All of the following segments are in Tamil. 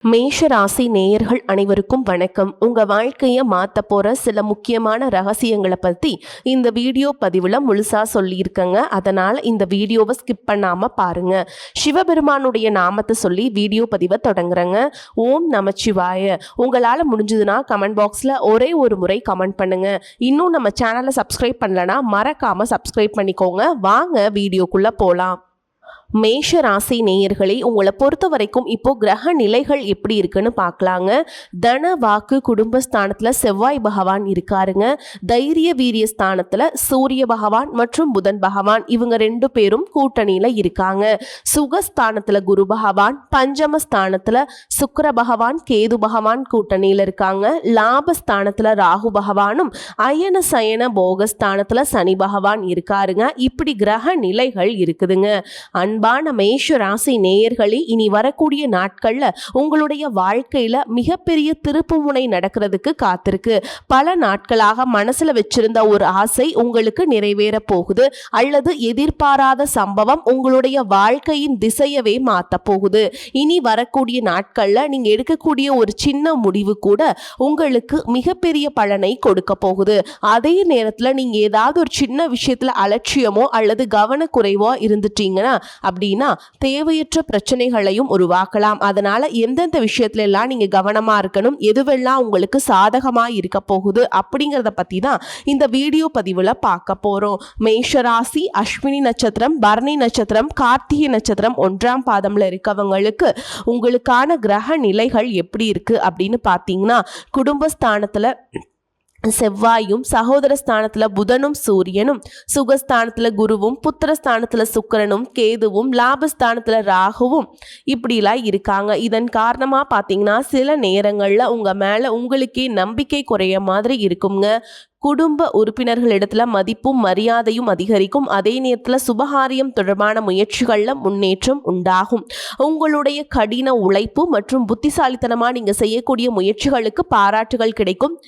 மேஷ ராசி நேயர்கள் அனைவருக்கும் வணக்கம். உங்க வாழ்க்கையை மாத்த போற சில முக்கியமான ரகசியங்களை பத்தி இந்த வீடியோ பதிவுல முழுசா சொல்லியிருக்கங்க. அதனால இந்த வீடியோவை ஸ்கிப் பண்ணாம பாருங்க. சிவபெருமானுடைய நாமத்தை சொல்லி வீடியோ பதிவை தொடங்குறேங்க. ஓம் நமச்சிவாய. உங்களால முடிஞ்சதுன்னா கமெண்ட் பாக்ஸ்ல ஒரே ஒரு முறை கமெண்ட் பண்ணுங்க. இன்னும் நம்ம சேனலை சப்ஸ்கிரைப் பண்ணலனா மறக்காம சப்ஸ்கிரைப் பண்ணிக்கோங்க. வாங்க வீடியோக்குள்ள போலாம். மேஷ ராசி நேயர்களே, உங்களை பொறுத்த வரைக்கும் இப்போ கிரக நிலைகள் எப்படி இருக்குன்னு பார்க்கலாங்க. தன வாக்கு குடும்பஸ்தானத்துல செவ்வாய் பகவான் இருக்காருங்க. தைரிய வீரிய ஸ்தானத்துல சூரிய பகவான் மற்றும் புதன் பகவான் இவங்க ரெண்டு பேரும் கூட்டணியில இருக்காங்க. சுகஸ்தானத்துல குரு பகவான், பஞ்சமஸ்தானத்துல சுக்கிர பகவான் கேது பகவான் கூட்டணியில இருக்காங்க. லாபஸ்தானத்துல ராகு பகவானும், அயன சயன போகஸ்தானத்துல சனி பகவான் இருக்காருங்க. இப்படி கிரக நிலைகள் இருக்குதுங்க. அன்பான மேஷ ராசி நேயர்களே, இனி வரக்கூடிய நாட்கள்ல உங்களுடைய வாழ்க்கையில மிகப்பெரிய திருப்புமுனை நடக்கிறதுக்கு காத்திருக்கு. பல நாட்களாக மனசுல வச்சிருந்த ஒரு ஆசை உங்களுக்கு நிறைவேற போகுது, அல்லது எதிர்பாராத சம்பவம் உங்களுடைய வாழ்க்கையின் திசையவே மாத்த போகுது. இனி வரக்கூடிய நாட்கள்ல நீங்க எடுக்கக்கூடிய ஒரு சின்ன முடிவு கூட உங்களுக்கு மிகப்பெரிய பலனை கொடுக்க போகுது. அதே நேரத்துல நீங்க ஏதாவது ஒரு சின்ன விஷயத்துல அலட்சியமோ அல்லது கவனக்குறைவோ இருந்துட்டீங்கன்னா அப்படின்னா தேவையற்ற பிரச்சனைகளையும் உருவாக்கலாம். அதனால எந்தெந்த விஷயத்துல எல்லாம் நீங்க கவனமா இருக்கணும், எதுவெல்லாம் உங்களுக்கு சாதகமா இருக்க போகுது அப்படிங்கறத பத்தி தான் இந்த வீடியோ பதிவுல பார்க்க போறோம். மேஷராசி அஸ்வினி நட்சத்திரம், பரணி நட்சத்திரம், கார்த்திகை நட்சத்திரம் 1ஆம் பாதம்ல இருக்கவங்களுக்கு உங்களுக்கான கிரக நிலைகள் எப்படி இருக்கு அப்படின்னு பார்த்தீங்கன்னா, குடும்பஸ்தானத்துல செவ்வாயும், சகோதர ஸ்தானத்துல புதனும் சூரியனும், சுகஸ்தானத்துல குருவும், புத்திரஸ்தானத்துல சுக்கிரனும் கேதுவும், லாபஸ்தானத்துல ராகுவும் இப்படிலாம் இருக்காங்க. இதன் காரணமா பார்த்தீங்கன்னா சில நேரங்கள்ல உங்க மேல உங்களுக்கே நம்பிக்கை குறைய மாதிரி இருக்குங்க. குடும்ப உறுப்பினர்களிடத்துல மதிப்பும் மரியாதையும் அதிகரிக்கும். அதே நேரத்தில் சுபகாரியம் தொடர்பான முயற்சிகள்ல முன்னேற்றம் உண்டாகும். உங்களுடைய கடின உழைப்பு மற்றும் புத்திசாலித்தனமா நீங்க செய்யக்கூடிய முயற்சிகளுக்கு பாராட்டுகள் கிடைக்கும்.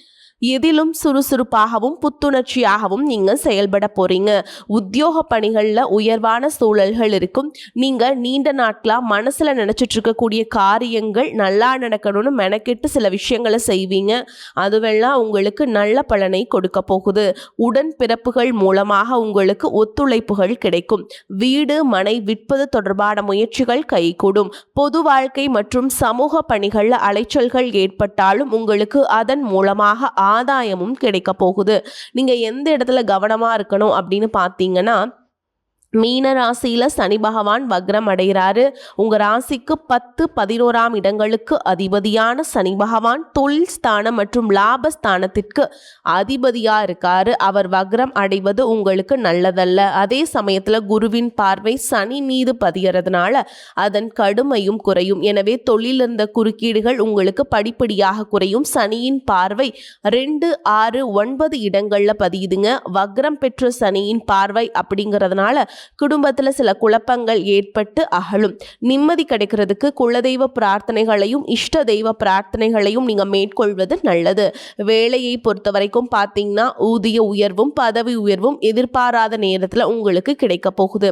எதிலும் சுறுசுறுப்பாகவும் புத்துணர்ச்சியாகவும் நீங்க செயல்பட போறீங்க. உத்தியோக பணிகள்ல உயர்வான சூழல்கள் இருக்கும். நீங்க நீண்ட நாட்களா மனசுல நினைச்சிட்டு இருக்கக்கூடிய காரியங்கள் நல்லா நடக்கணும்னு மெனக்கெட்டு சில விஷயங்களை செய்வீங்க. அதுவெல்லாம் உங்களுக்கு நல்ல பலனை கொடுக்க போகுது. உடன் பிறப்புகள் மூலமாக உங்களுக்கு ஒத்துழைப்புகள் கிடைக்கும். வீடு மனை விற்பது தொடர்பான முயற்சிகள் கைகூடும். பொது வாழ்க்கை மற்றும் சமூக பணிகள்ல அலைச்சல்கள் ஏற்பட்டாலும் உங்களுக்கு அதன் மூலமாக ஆதாயமும் கிடைக்க போகுது. நீங்க எந்த இடத்துல கவனமா இருக்கணும் அப்படின்னு பார்த்தீங்கன்னா, மீன ராசியில சனி பகவான் வக்ரம் அடைகிறாரு. உங்க ராசிக்கு 10, 11ஆம் இடங்களுக்கு அதிபதியான சனி பகவான் தொழில் ஸ்தானம் மற்றும் லாபஸ்தானத்திற்கு அதிபதியா இருக்காரு. அவர் வக்ரம் அடைவது உங்களுக்கு நல்லதல்ல. அதே சமயத்துல குருவின் பார்வை சனி மீது பதியறதுனால அதன் கடுமையும் குறையும். எனவே தொழில் இருந்த குறுக்கீடுகள் உங்களுக்கு படிப்படியாக குறையும். சனியின் பார்வை 2, 6, 9 இடங்கள்ல பதியுதுங்க. வக்ரம் பெற்ற சனியின் பார்வை அப்படிங்கிறதுனால குடும்பத்துல சில குழப்பங்கள் ஏற்பட்டு அகலும். நிம்மதி கிடைக்கிறதுக்கு குலதெய்வ பிரார்த்தனைகளையும் இஷ்ட தெய்வ பிரார்த்தனைகளையும் நீங்க மேற்கொள்வது நல்லது. வேலையை பொறுத்த வரைக்கும் பார்த்தீங்கன்னா ஊதிய உயர்வும் பதவி உயர்வும் எதிர்பாராத நேரத்துல உங்களுக்கு கிடைக்க போகுது.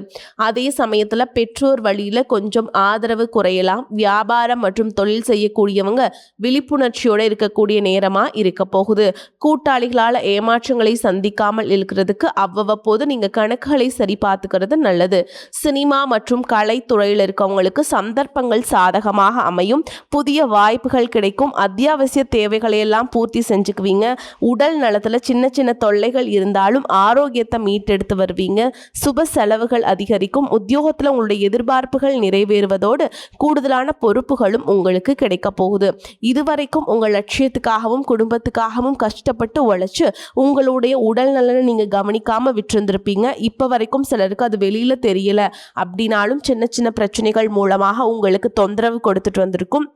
அதே சமயத்துல பெற்றோர் வழியில கொஞ்சம் ஆதரவு குறையலாம். வியாபாரம் மற்றும் தொழில் செய்யக்கூடியவங்க விழிப்புணர்ச்சியோட இருக்கக்கூடிய நேரமா இருக்க போகுது. கூட்டாளிகளால ஏமாற்றங்களை சந்திக்காமல் இருக்கிறதுக்கு அவ்வப்போது நீங்க கணக்குகளை சரி பார்த்துக்கிறது நல்லது. சினிமா மற்றும் கலைத்துறையில் இருக்கவங்களுக்கு சந்தர்ப்பங்கள் சாதகமாக அமையும். புதிய வாய்ப்புகள் கிடைக்கும். அத்தியாவசிய தேவைகளை எல்லாம் பூர்த்தி செஞ்சுக்குவீங்க. உடல் நலத்துல சின்ன சின்ன தொல்லைகள் இருந்தாலும் ஆரோக்கியத்தை மீட்டெடுத்து வருவீங்க. சுப செலவுகள் அதிகரிக்கும். உத்தியோகத்துல உங்களுடைய எதிர்பார்ப்புகள் நிறைவேறுவதோடு கூடுதலான பொறுப்புகளும் உங்களுக்கு கிடைக்க போகுது. இதுவரைக்கும் உங்கள் லட்சியத்துக்காகவும் குடும்பத்துக்காகவும் கஷ்டப்பட்டு உழைச்சு உங்களுடைய உடல் நலனை நீங்க கவனிக்காம விட்டிருந்திருப்பீங்க. இப்ப வரைக்கும் சிலருக்கு அது வெளியில தெரியல அப்படின்னாலும் சின்ன சின்ன பிரச்சனைகள் மூலமாக உங்களுக்கு தொந்தரவு கொடுத்துட்டு வந்திருக்கும்.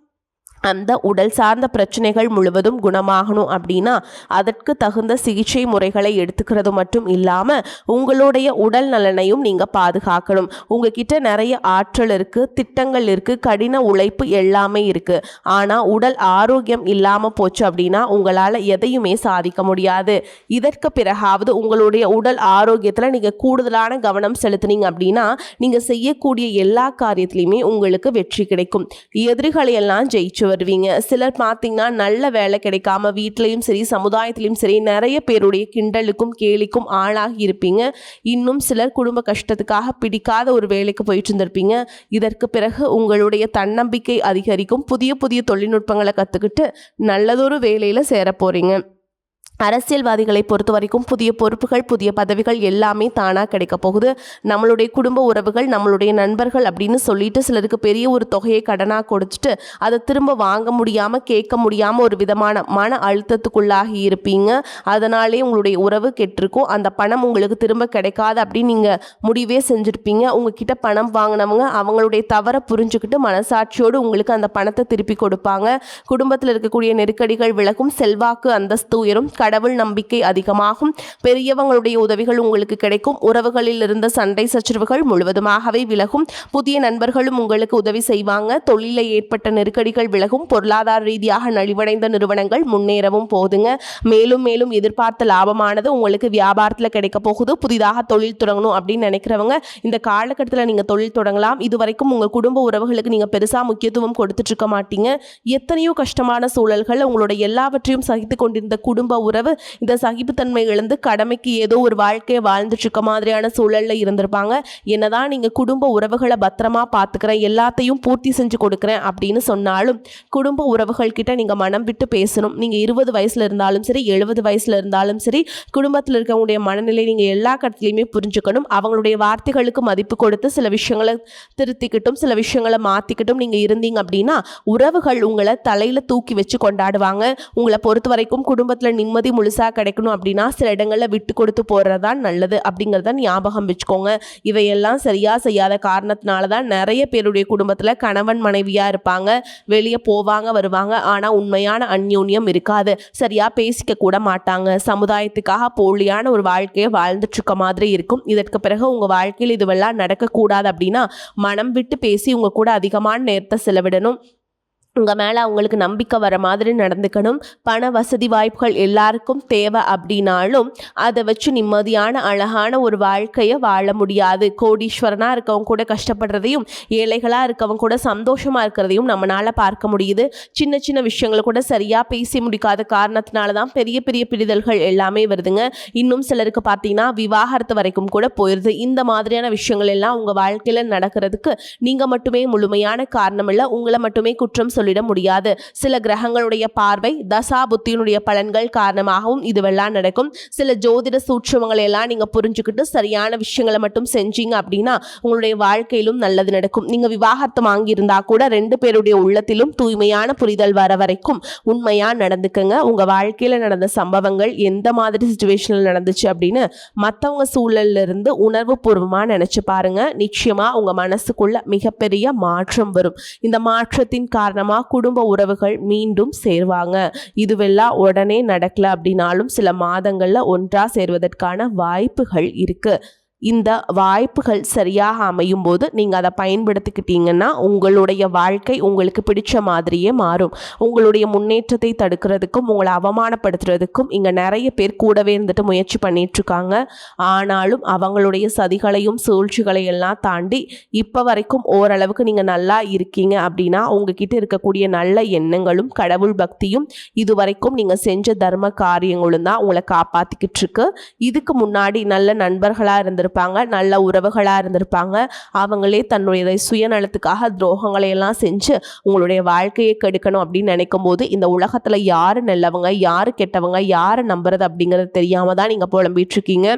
அந்த உடல் சார்ந்த பிரச்சனைகள் முழுவதும் குணமாகணும் அப்படின்னா அதற்கு தகுந்த சிகிச்சை முறைகளை எடுத்துக்கிறது மட்டும் இல்லாம உங்களுடைய உடல் நலனையும் நீங்க பாதுகாக்கணும். உங்ககிட்ட நிறைய ஆற்றல் இருக்கு, திட்டங்கள் இருக்கு, கடின உழைப்பு எல்லாமே இருக்கு. ஆனா உடல் ஆரோக்கியம் இல்லாம போச்சு அப்படின்னா உங்களால எதையுமே சாதிக்க முடியாது. இதற்கு பிறகாவது உங்களுடைய உடல் ஆரோக்கியத்துல நீங்க கூடுதலான கவனம் செலுத்தினீங்க அப்படின்னா நீங்க செய்யக்கூடிய எல்லா காரியத்திலையுமே உங்களுக்கு வெற்றி கிடைக்கும். எதிரிகளை எல்லாம் ஜெயிச்சு வருவீங்க. சிலர் பார்த்தீங்கன்னா நல்ல வேலை கிடைக்காம வீட்லேயும் சரி சமுதாயத்திலையும் சரி நிறைய பேருடைய கிண்டலுக்கும் கேலிக்கும் ஆளாகி இருப்பீங்க. இன்னும் சிலர் குடும்ப கஷ்டத்துக்காக பிடிக்காத ஒரு வேலைக்கு போயிட்டு இருந்திருப்பீங்க. இதற்கு பிறகு உங்களுடைய தன்னம்பிக்கை அதிகரிக்கும். புதிய புதிய தொழில்நுட்பங்களை கற்றுக்கிட்டு நல்லதொரு வேலையில் சேர போகிறீங்க. அரசியல்வாதிகளை பொறுத்த வரைக்கும் புதிய பொறுப்புகள் புதிய பதவிகள் எல்லாமே தானாக கிடைக்க போகுது. நம்மளுடைய குடும்ப உறவுகள் நம்மளுடைய நண்பர்கள் அப்படின்னு சொல்லிட்டு சிலருக்கு பெரிய ஒரு தொகையை கடனாக கொடுத்துட்டு அதை திரும்ப வாங்க முடியாமல் கேட்க முடியாமல் ஒரு விதமான மன அழுத்தத்துக்குள்ளாகி இருப்பீங்க. அதனாலே உங்களுடைய உறவு கெட்டிருக்கும். அந்த பணம் உங்களுக்கு திரும்ப கிடைக்காது அப்படின்னு நீங்கள் முடிவே செஞ்சுருப்பீங்க. உங்ககிட்ட பணம் வாங்கினவங்க அவங்களுடைய தவறை புரிஞ்சுக்கிட்டு மனசாட்சியோடு உங்களுக்கு அந்த பணத்தை திருப்பி கொடுப்பாங்க. குடும்பத்தில் இருக்கக்கூடிய நெருக்கடிகள் விலகும். செல்வாக்கு அந்தஸ்து உயரும். கடவுள் நம்பிக்கை அதிகமாகும். பெரியவங்களுடைய உதவிகள் உங்களுக்கு கிடைக்கும். உறவுகளில் இருந்த சண்டை சச்சரவுகள் முழுவதுமாகவே விலகும். புதிய நண்பர்களும் உங்களுக்கு உதவி செய்வாங்க. தொழிலில் ஏற்பட்ட நெருக்கடிகள் விலகும். பொருளாதார ரீதியாக நலிவடைந்த நிறுவனங்கள் முன்னேறவும் போகுதுங்க. மேலும் மேலும் எதிர்பார்த்த லாபமானது உங்களுக்கு வியாபாரத்தில் கிடைக்க போகுது. புதிதாக தொழில் தொடங்கணும் அப்படின்னு நினைக்கிறவங்க இந்த காலகட்டத்தில் நீங்கள் தொழில் தொடங்கலாம். இதுவரைக்கும் உங்கள் குடும்ப உறவுகளுக்கு நீங்கள் பெருசாக முக்கியத்துவம் கொடுத்துட்டு இருக்க மாட்டீங்க. எத்தனையோ கஷ்டமான சூழல்கள் உங்களோட எல்லாவற்றையும் சகித்து கொண்டிருந்த குடும்ப உறவு இந்த சகிப்புத்தன்மை இழந்து கடமைக்கு ஏதோ ஒரு வாழ்க்கையை வாழ்ந்துட்டு இருக்க மாதிரியான சூழல்ல இருந்திருப்பாங்க. என்னதான் நீங்க குடும்ப உறவுகளை பத்திரமா பார்த்துக்கிறேன் எல்லாத்தையும் பூர்த்தி செஞ்சு கொடுக்குறேன் அப்படின்னு சொன்னாலும் குடும்ப உறவுகள் கிட்ட நீங்க மனம் விட்டு பேசணும். நீங்க 20 வயசுல இருந்தாலும் சரி 70 வயசுல இருந்தாலும் சரி குடும்பத்தில் இருக்கவங்களுடைய மனநிலை நீங்க எல்லா கட்டத்திலையுமே புரிஞ்சுக்கணும். அவங்களுடைய வார்த்தைகளுக்கு மதிப்பு கொடுத்து சில விஷயங்களை திருத்திக்கிட்டும் சில விஷயங்களை மாத்திக்கிட்டும் நீங்க இருந்தீங்க அப்படின்னா உறவுகள் உங்களை தலையில தூக்கி வச்சு கொண்டாடுவாங்க. உங்களை பொறுத்த வரைக்கும் குடும்பத்துல நிம்மதி முழுசா கிடைக்கணும் அப்படின்னா சில இடங்கள்ல விட்டு கொடுத்து போறதுதான் நல்லது அப்படிங்கிறத ஞாபகம் வச்சுக்கோங்க. இவையெல்லாம் சரியா செய்யாத காரணத்தினால தான் நிறைய பேருடைய குடும்பத்துல கணவன் மனைவியா இருப்பாங்க. வெளியே போவாங்க வருவாங்க. ஆனா உண்மையான அந்யோன்யம் இருக்காது. சரியா பேசிக்க கூட மாட்டாங்க. சமுதாயத்துக்காக போலியான ஒரு வாழ்க்கையை வாழ்ந்துட்டு இருக்க மாதிரி இருக்கும். இதற்கு பிறகு உங்க வாழ்க்கையில் இதுவெல்லாம் நடக்கக்கூடாது அப்படின்னா மனம் விட்டு பேசி உங்க கூட அதிகமான நேரத்தை செலவிடணும். உங்கள் மேலே அவங்களுக்கு நம்பிக்கை வர மாதிரி நடந்துக்கணும். பண வசதி வாய்ப்புகள் எல்லாருக்கும் தேவை அப்படின்னாலும் அதை வச்சு நிம்மதியான அழகான ஒரு வாழ்க்கையை வாழ முடியாது. கோடீஸ்வரனாக இருக்கவங்க கூட கஷ்டப்படுறதையும் ஏழைகளாக இருக்கவங்க கூட சந்தோஷமாக இருக்கிறதையும் நம்மளால் பார்க்க முடியுது. சின்ன சின்ன விஷயங்களை கூட சரியாக பேசி முடிக்காத காரணத்தினால தான் பெரிய பெரிய பிரிதல்கள் எல்லாமே வருதுங்க. இன்னும் சிலருக்கு பார்த்தீங்கன்னா விவாகரத்து வரைக்கும் கூட போயிடுது. இந்த மாதிரியான விஷயங்கள் எல்லாம் உங்கள் வாழ்க்கையில் நடக்கிறதுக்கு நீங்கள் மட்டுமே முழுமையான காரணம் இல்லை. உங்களை மட்டுமே குற்றம் சொல்லிட முடியாது. சில கிரகங்களுடைய பார்வை தசா புத்தியினுடைய பலன்கள் காரணமாகவும் இதுவெல்லாம் நடக்கும். சில ஜோதிட சூட்சமங்களை எல்லாம் நீங்க புரிஞ்சுக்கிட்டு சரியான விஷயங்களை மட்டும் செஞ்சீங்க அப்படின்னா உங்களுடைய வாழ்க்கையிலும் நல்லது நடக்கும். நீங்க விவாகரத்து வாங்கியிருந்தா கூட 2 பேருடைய உள்ளத்திலும் தூய்மையான புரிதல் வர வரைக்கும் உண்மையா நடந்துக்கங்க. உங்க வாழ்க்கையில நடந்த சம்பவங்கள் எந்த மாதிரி சிச்சுவேஷன்ல நடந்துச்சு அப்படின்னு மற்றவங்க சூழல்ல இருந்து உணர்வு பூர்வமா நினைச்சு பாருங்க. நிச்சயமா உங்க மனசுக்குள்ள மிகப்பெரிய மாற்றம் வரும். இந்த மாற்றத்தின் காரணமா குடும்ப உறவுகள் மீண்டும் சேர்வாங்க. இதுவெல்லாம் உடனே நடக்கல அப்படின்னாலும் சில மாதங்கள்ல ஒன்றா சேர்வதற்கான வாய்ப்புகள் இருக்கு. இந்த வாய்ப்புகள் சரியாக அமையும் போது நீங்கள் அதை பயன்படுத்திக்கிட்டீங்கன்னா உங்களுடைய வாழ்க்கை உங்களுக்கு பிடிச்ச மாதிரியே மாறும். உங்களுடைய முன்னேற்றத்தை தடுக்கிறதுக்கும் உங்களை அவமானப்படுத்துறதுக்கும் இங்கே நிறைய பேர் கூடவே இருந்துட்டு முயற்சி பண்ணிகிட்ருக்காங்க. ஆனாலும் அவங்களுடைய சதிகளையும் சூழ்ச்சிகளையெல்லாம் தாண்டி இப்போ வரைக்கும் ஓரளவுக்கு நீங்கள் நல்லா இருக்கீங்க அப்படின்னா உங்ககிட்ட இருக்கக்கூடிய நல்ல எண்ணங்களும் கடவுள் பக்தியும் இதுவரைக்கும் நீங்கள் செஞ்ச தர்ம காரியங்களும் தான் உங்களை காப்பாற்றிக்கிட்டு இருக்கு. இதுக்கு முன்னாடி நல்ல நண்பர்களாக இருந்திருப்பாங்க, நல்ல உறவுகளாக இருந்திருப்பாங்க. அவங்களே தன்னுடைய சுயநலத்துக்காக துரோகங்களை எல்லாம் செஞ்சு உங்களுடைய வாழ்க்கையை கெடுக்கணும் அப்படின்னு நினைக்கும் போது இந்த உலகத்தில் யார் நல்லவங்க யார் கெட்டவங்க யாரை நம்புறது அப்படிங்கிறது தெரியாம தான் நீங்கள் புலம்பிட்டு இருக்கீங்க.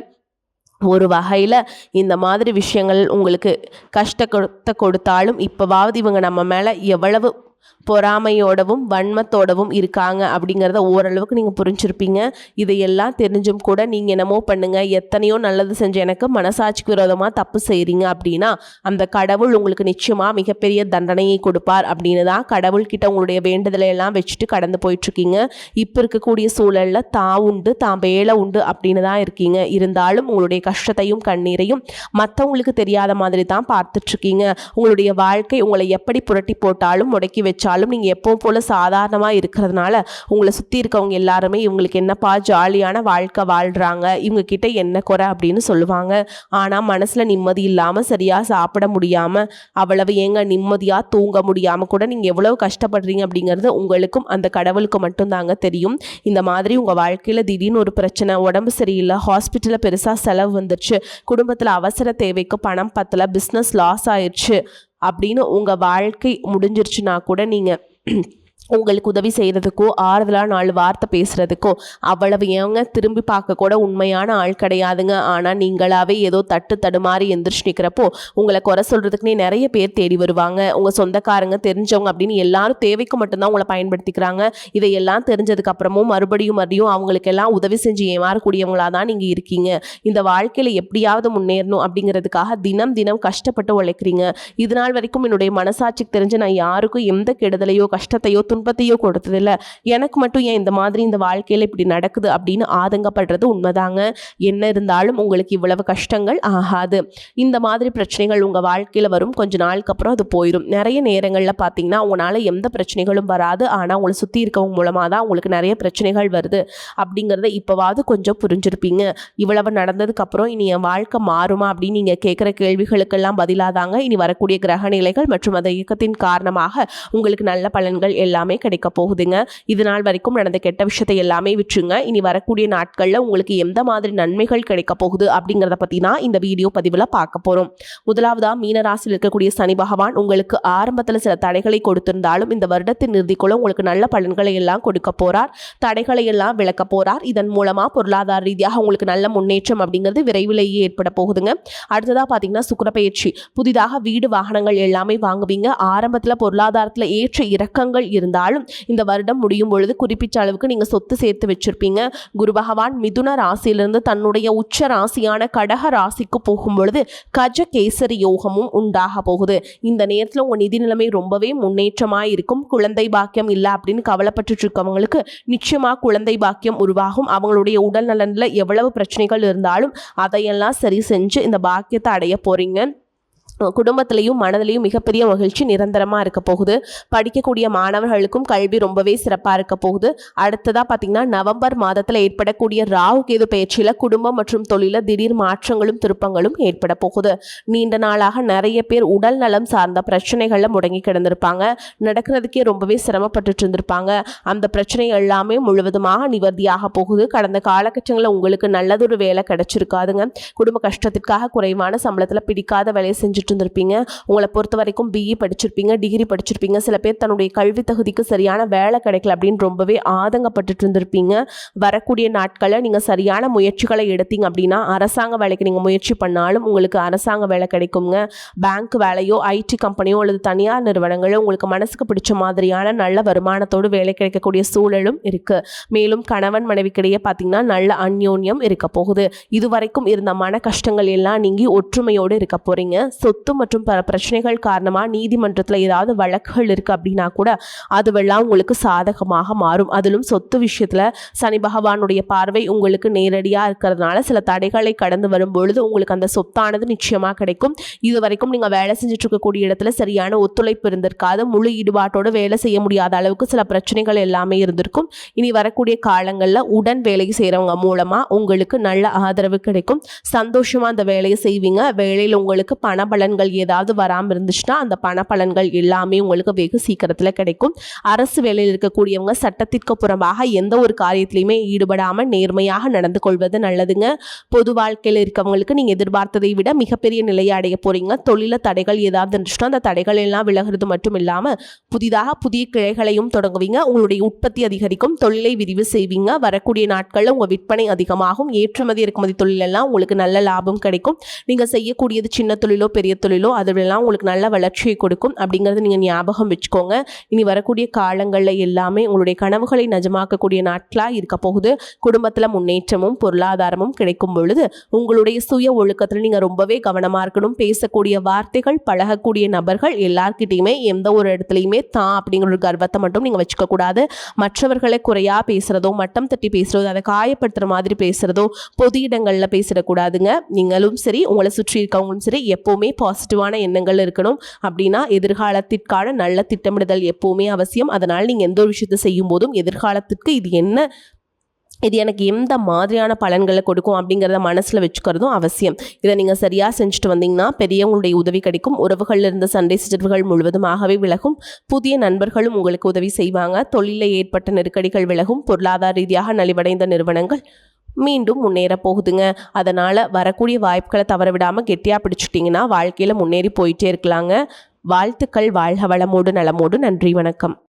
ஒரு வகையில் இந்த மாதிரி விஷயங்கள் உங்களுக்கு கஷ்டத்தை கொடுத்தாலும் இப்போவாவது இவங்க நம்ம மேலே எவ்வளவு பொறாமையோடவும் வன்மத்தோடவும் இருக்காங்க அப்படிங்கிறத ஓரளவுக்கு நீங்கள் புரிஞ்சிருப்பீங்க. இதையெல்லாம் தெரிஞ்சும் கூட நீங்கள் என்னமோ பண்ணுங்கள், எத்தனையோ நல்லது செஞ்ச எனக்கு மனசாட்சிக்கு விரோதமாக தப்பு செய்கிறீங்க அப்படின்னா அந்த கடவுள் உங்களுக்கு நிச்சயமாக மிகப்பெரிய தண்டனையை கொடுப்பார் அப்படின்னு தான் கடவுள்கிட்ட உங்களுடைய வேண்டுதலை எல்லாம் வச்சுட்டு கடந்து போயிட்டுருக்கீங்க. இப்போ இருக்கக்கூடிய சூழலில் தான் உண்டு தான் வேலை உண்டு அப்படின்னு தான் இருக்கீங்க. இருந்தாலும் உங்களுடைய கஷ்டத்தையும் கண்ணீரையும் மற்றவங்களுக்கு தெரியாத மாதிரி தான் பார்த்துட்ருக்கீங்க. உங்களுடைய வாழ்க்கை உங்களை எப்படி புரட்டி போட்டாலும் முடக்கி வச்சாலும் நீங்கள் எப்பவும் போல் சாதாரணமாக இருக்கிறதுனால உங்களை சுற்றி இருக்கவங்க எல்லாருமே இவங்களுக்கு என்னப்பா ஜாலியான வாழ்க்கை வாழ்கிறாங்க, இவங்க கிட்ட என்ன குறை அப்படின்னு சொல்லுவாங்க. ஆனால் மனசில் நிம்மதி இல்லாமல் சரியாக சாப்பிட முடியாமல் அவ்வளவு ஏங்க நிம்மதியாக தூங்க முடியாமல் கூட நீங்கள் எவ்வளவு கஷ்டப்படுறீங்க அப்படிங்கிறது உங்களுக்கும் அந்த கடவுளுக்கு மட்டும்தாங்க தெரியும். இந்த மாதிரி உங்கள் வாழ்க்கையில் திடீர்னு ஒரு பிரச்சனை, உடம்பு சரியில்லை, ஹாஸ்பிட்டலில் பெருசாக செலவு வந்துடுச்சு, குடும்பத்தில் அவசர தேவைக்கு பணம் பத்தலை, பிஸ்னஸ் லாஸ் ஆயிடுச்சு அப்படின்னு உங்கள் வாழ்க்கை முடிஞ்சிருச்சுன்னா கூட நீங்கள் உங்களுக்கு உதவி செய்கிறதுக்கோ ஆறுதலாக 4 வார்த்தை பேசுகிறதுக்கோ அவ்வளவு ஏங்க திரும்பி பார்க்க கூட உண்மையான ஆள் கிடையாதுங்க. ஆனால் நீங்களாவே ஏதோ தடுமாறி எந்திரிச்சு நிற்கிறப்போ உங்களை குறை சொல்கிறதுக்குனே நிறைய பேர் தேடி வருவாங்க. உங்கள் சொந்தக்காரங்க தெரிஞ்சவங்க அப்படின்னு எல்லாரும் தேவைக்கு மட்டும்தான் உங்களை பயன்படுத்திக்கிறாங்க. இதையெல்லாம் தெரிஞ்சதுக்கப்புறமும் மறுபடியும் அவங்களுக்கெல்லாம் உதவி செஞ்சு ஏமாறக்கூடியவங்களாக தான் நீங்கள் இருக்கீங்க. இந்த வாழ்க்கையில் எப்படியாவது முன்னேறணும் அப்படிங்கிறதுக்காக தினம் தினம் கஷ்டப்பட்டு உழைக்கிறீங்க. இது நாள் வரைக்கும் என்னுடைய மனசாட்சிக்கு தெரிஞ்சு நான் யாருக்கும் எந்த கெடுதலையோ கஷ்டத்தையோ துன்பத்தையோ கொடுத்ததில்லை, எனக்கு மட்டும் ஏன் இந்த மாதிரி இந்த வாழ்க்கையில் இப்படி நடக்குது அப்படின்னு ஆதங்கப்படுறது உண்மைதாங்க. என்ன இருந்தாலும் உங்களுக்கு இவ்வளவு கஷ்டங்கள் ஆகாது. இந்த மாதிரி பிரச்சனைகள் உங்கள் வாழ்க்கையில் வரும், கொஞ்ச நாளுக்கு அப்புறம் அது போயிடும். நிறைய நேரங்களில் பார்த்தீங்கன்னா உங்களால் எந்த பிரச்சனைகளும் வராது, ஆனால் உங்களை சுற்றி இருக்கவங்க மூலமாக தான் உங்களுக்கு நிறைய பிரச்சனைகள் வருது அப்படிங்கிறத இப்போவாவது கொஞ்சம் புரிஞ்சிருப்பீங்க. இவ்வளவு நடந்ததுக்கப்புறம் இனி என் வாழ்க்கை மாறுமா அப்படின்னு நீங்கள் கேட்குற கேள்விகளுக்கெல்லாம் பதிலாதாங்க இனி வரக்கூடிய கிரக நிலைகள் மற்றும் அந்த இயக்கத்தின் காரணமாக உங்களுக்கு நல்ல பலன்கள் எல்லாமே கிடைக்க போகுதுங்க. இது நாள் வரைக்கும் நடந்த கெட்ட விஷயத்தை எல்லாமே விட்டுருங்க. இனி வரக்கூடிய நாட்களில் உங்களுக்கு எந்த மாதிரி நன்மைகள் கிடைக்க போகுது அப்படிங்கிறத பற்றி தான் இந்த வீடியோ பதிவில் பார்க்க போகிறோம். முதலாவதா மீனராசியில் இருக்கக்கூடிய சனி பகவான் உங்களுக்கு ஆரம்பத்தில் சில தடைகளை கொடுத்திருந்தாலும் இந்த வருடத்தின் இறுதிக்குள்ள உங்களுக்கு நல்ல பலன்களை எல்லாம் கொடுக்க போறார், தடைகளை எல்லாம் விளக்க போறார். இதன் மூலமாக பொருளாதார ரீதியாக உங்களுக்கு நல்ல முன்னேற்றம் அப்படிங்கிறது விரைவிலேயே ஏற்பட போகுதுங்க. அடுத்ததாக பார்த்தீங்கன்னா சுக்கிர பெயர்ச்சி, புதிதாக வீடு வாகனங்கள் எல்லாமே வாங்குவீங்க. ஆரம்பத்தில் பொருளாதாரத்தில் ஏற்ற இறக்கங்கள் இருந்தாலும் இந்த வருடம் முடியும் பொழுது குறிப்பிட்ட அளவுக்கு நீங்க சொத்து சேர்த்து வச்சிருப்பீங்க. குரு பகவான் மிதுன ராசியிலிருந்து தன்னுடைய உச்ச ராசியான கடக ராசிக்கு போகும் பொழுது கஜ கேசரி யோகமும் உண்டாக போகுது. இந்த நேரத்தில் உங்க நிதி நிலைமை ரொம்பவே முன்னேற்றமாக இருக்கும். குழந்தை பாக்கியம் இல்லை அப்படின்னு கவலைப்பட்டு இருக்கவங்களுக்கு நிச்சயமா குழந்தை பாக்கியம் உருவாகும். அவங்களுடைய உடல் நலனில் எவ்வளவு பிரச்சனைகள் இருந்தாலும் அதையெல்லாம் சரி செஞ்சு இந்த பாக்கியத்தை அடைய போறீங்க. குடும்பத்திலையும் மனதிலையும் மிகப்பெரிய மகிழ்ச்சி நிரந்தரமாக இருக்க போகுது. படிக்கக்கூடிய மாணவர்களுக்கும் கல்வி ரொம்பவே சிறப்பாக இருக்க போகுது. அடுத்ததாக பார்த்தீங்கன்னா நவம்பர் மாதத்தில் ஏற்படக்கூடிய ராகு கேது பயிற்சியில் குடும்பம் மற்றும் தொழிலில் திடீர் மாற்றங்களும் திருப்பங்களும் ஏற்பட போகுது. நீண்ட நாளாக நிறைய பேர் உடல் நலம் சார்ந்த பிரச்சனைகளில் முடங்கி கிடந்திருப்பாங்க, நடக்கிறதுக்கே ரொம்பவே சிரமப்பட்டு இருந்திருப்பாங்க. அந்த பிரச்சனை எல்லாமே முழுவதுமாக நிவர்த்தியாக போகுது. கடந்த காலகட்டங்களில் உங்களுக்கு நல்லதொரு வேலை கிடைச்சிருக்காதுங்க. குடும்ப கஷ்டத்திற்காக குறைவான சம்பளத்தில் பிடிக்காத வேலையை செஞ்சு இருந்திருப்பீங்க. உங்களை பொறுத்த வரைக்கும் பிஇ படிச்சிருப்பீங்க, டிகிரி படிச்சிருப்பீங்க. சில பேர் தன்னுடைய கல்வி தகுதிக்கு சரியான வேலை கிடைக்கல அப்படின்னு ரொம்பவே ஆதங்கப்பட்டு இருந்திருப்பீங்க. வரக்கூடிய நாட்களில் நீங்கள் சரியான முயற்சிகளை எடுத்தீங்க அப்படின்னா அரசாங்க வேலைக்கு நீங்கள் முயற்சி பண்ணாலும் உங்களுக்கு அரசாங்க வேலை கிடைக்குங்க. பேங்க் வேலையோ ஐடி கம்பெனியோ அல்லது தனியார் நிறுவனங்களோ உங்களுக்கு மனசுக்கு பிடிச்ச மாதிரியான நல்ல வருமானத்தோடு வேலை கிடைக்கக்கூடிய சூழலும் இருக்கு. மேலும் கணவன் மனைவிக்கிடையே பார்த்தீங்கன்னா நல்ல அந்யோன்யம் இருக்க போகுது. இதுவரைக்கும் இருந்த மன கஷ்டங்கள் எல்லாம் நீங்கி ஒற்றுமையோடு இருக்க போறீங்க. சொத்து மற்றும் பல பிரச்சனைகள் காரணமாக நீதிமன்றத்தில் ஏதாவது வழக்குகள் இருக்குது அப்படின்னா கூட அதுவெல்லாம் உங்களுக்கு சாதகமாக மாறும். அதிலும் சொத்து விஷயத்தில் சனி பகவானுடைய பார்வை உங்களுக்கு நேரடியாக இருக்கிறதுனால சில தடைகளை கடந்து வரும்பொழுது உங்களுக்கு அந்த சொத்தானது நிச்சயமாக கிடைக்கும். இது வரைக்கும் நீங்கள் வேலை செஞ்சுட்டு இருக்கக்கூடிய இடத்துல சரியான ஒத்துழைப்பு இருந்திருக்காது, முழு ஈடுபாட்டோடு வேலை செய்ய முடியாத அளவுக்கு சில பிரச்சனைகள் எல்லாமே இருந்திருக்கும். இனி வரக்கூடிய காலங்களில் உடன் வேலை செய்கிறவங்க மூலமாக உங்களுக்கு நல்ல ஆதரவு கிடைக்கும். சந்தோஷமாக அந்த வேலையை செய்வீங்க. வேலையில் உங்களுக்கு பண பலன்கள் ஏதாவது வராமல் இருந்துச்சுன்னா அந்த பண பலன்கள் எல்லாமே உங்களுக்கு வெகு சீக்கிரத்தில் கிடைக்கும். அரசு வேலையில் இருக்கக்கூடியவங்க சட்டத்திற்கு புறம்பாக எந்த ஒரு காரியத்திலையுமே ஈடுபடாமல் நேர்மையாக நடந்து கொள்வது நல்லதுங்க. பொது வாழ்க்கையில் இருக்கவங்களுக்கு நீங்கள் எதிர்பார்த்ததை விட மிகப்பெரிய நிலையை அடைய போறீங்க. தொழில தடைகள் ஏதாவது இருந்துச்சுன்னா அந்த தடைகள் எல்லாம் விலகிறது மட்டும் இல்லாமல் புதிய கிளைகளையும் தொடங்குவீங்க. உங்களுடைய உற்பத்தி அதிகரிக்கும், தொழிலை விரிவு செய்வீங்க. வரக்கூடிய நாட்களில் உங்கள் விற்பனை அதிகமாகும். ஏற்றுமதி இறக்குமதி தொழிலெல்லாம் உங்களுக்கு நல்ல லாபம் கிடைக்கும். நீங்கள் செய்யக்கூடியது சின்ன தொழிலோ பெரிய தொழிலோ அதுவெல்லாம் உங்களுக்கு நல்ல வளர்ச்சியை கொடுக்கும் அப்படிங்கிறது நீங்கள் ஞாபகம் வச்சுக்கோங்க. இனி வரக்கூடிய காலங்களில் எல்லாமே உங்களுடைய கனவுகளை நிஜமாக்கக்கூடிய நாட்களாக இருக்க போகுது. குடும்பத்தில் முன்னேற்றமும் பொருளாதாரமும் கிடைக்கும் பொழுது உங்களுடைய சுய ஒழுக்கத்தில் நீங்கள் ரொம்பவே கவனமாக இருக்கணும். பேசக்கூடிய வார்த்தைகள், பழகக்கூடிய நபர்கள் எல்லார்கிட்டையுமே எந்த ஒரு இடத்துலையுமே தான் அப்படிங்கிற ஒரு கர்வத்தை மட்டும் நீங்கள் வச்சுக்க கூடாது. மற்றவர்களை குறையாக பேசுகிறதோ, மட்டம் தட்டி பேசுகிறதோ, அதை காயப்படுத்துகிற மாதிரி பேசுகிறதோ, பொது இடங்களில் பேசிடக்கூடாதுங்க. நீங்களும் சரி, உங்களை சுற்றி இருக்கவங்களும் சரி, எப்போவுமே பாசிட்டிவான எண்ணங்கள் இருக்கணும். அப்படின்னா எதிர்காலத்திற்கான நல்ல திட்டமிடுதல் எப்போவுமே அவசியம். அதனால் நீங்கள் எந்த ஒரு விஷயத்தை செய்யும் போதும் எதிர்காலத்திற்கு இது எனக்கு எந்த மாதிரியான பலன்களை கொடுக்கும் அப்படிங்கிறத மனசில் வச்சுக்கிறதும் அவசியம். இதை நீங்கள் சரியாக செஞ்சுட்டு வந்தீங்கன்னா பெரியவங்களுடைய உதவி கிடைக்கும். உறவுகளில் இருந்த சண்டை சிற்றர்கள் முழுவதுமாகவே விலகும். புதிய நண்பர்களும் உங்களுக்கு உதவி செய்வாங்க. தொழிலில் ஏற்பட்ட நெருக்கடிகள் விலகும். பொருளாதார ரீதியாக நலிவடைந்த நிறுவனங்கள் மீண்டும் முன்னேற போகுதுங்க. அதனால் வரக்கூடிய வாய்ப்புகளை தவற விடாமல் கெட்டியாக பிடிச்சிட்டிங்கன்னா வாழ்க்கையில் முன்னேறி போயிட்டே இருக்கலாங்க. வாழ்த்துக்கள். வாழ்க வளமோடு நலமோடு. நன்றி, வணக்கம்.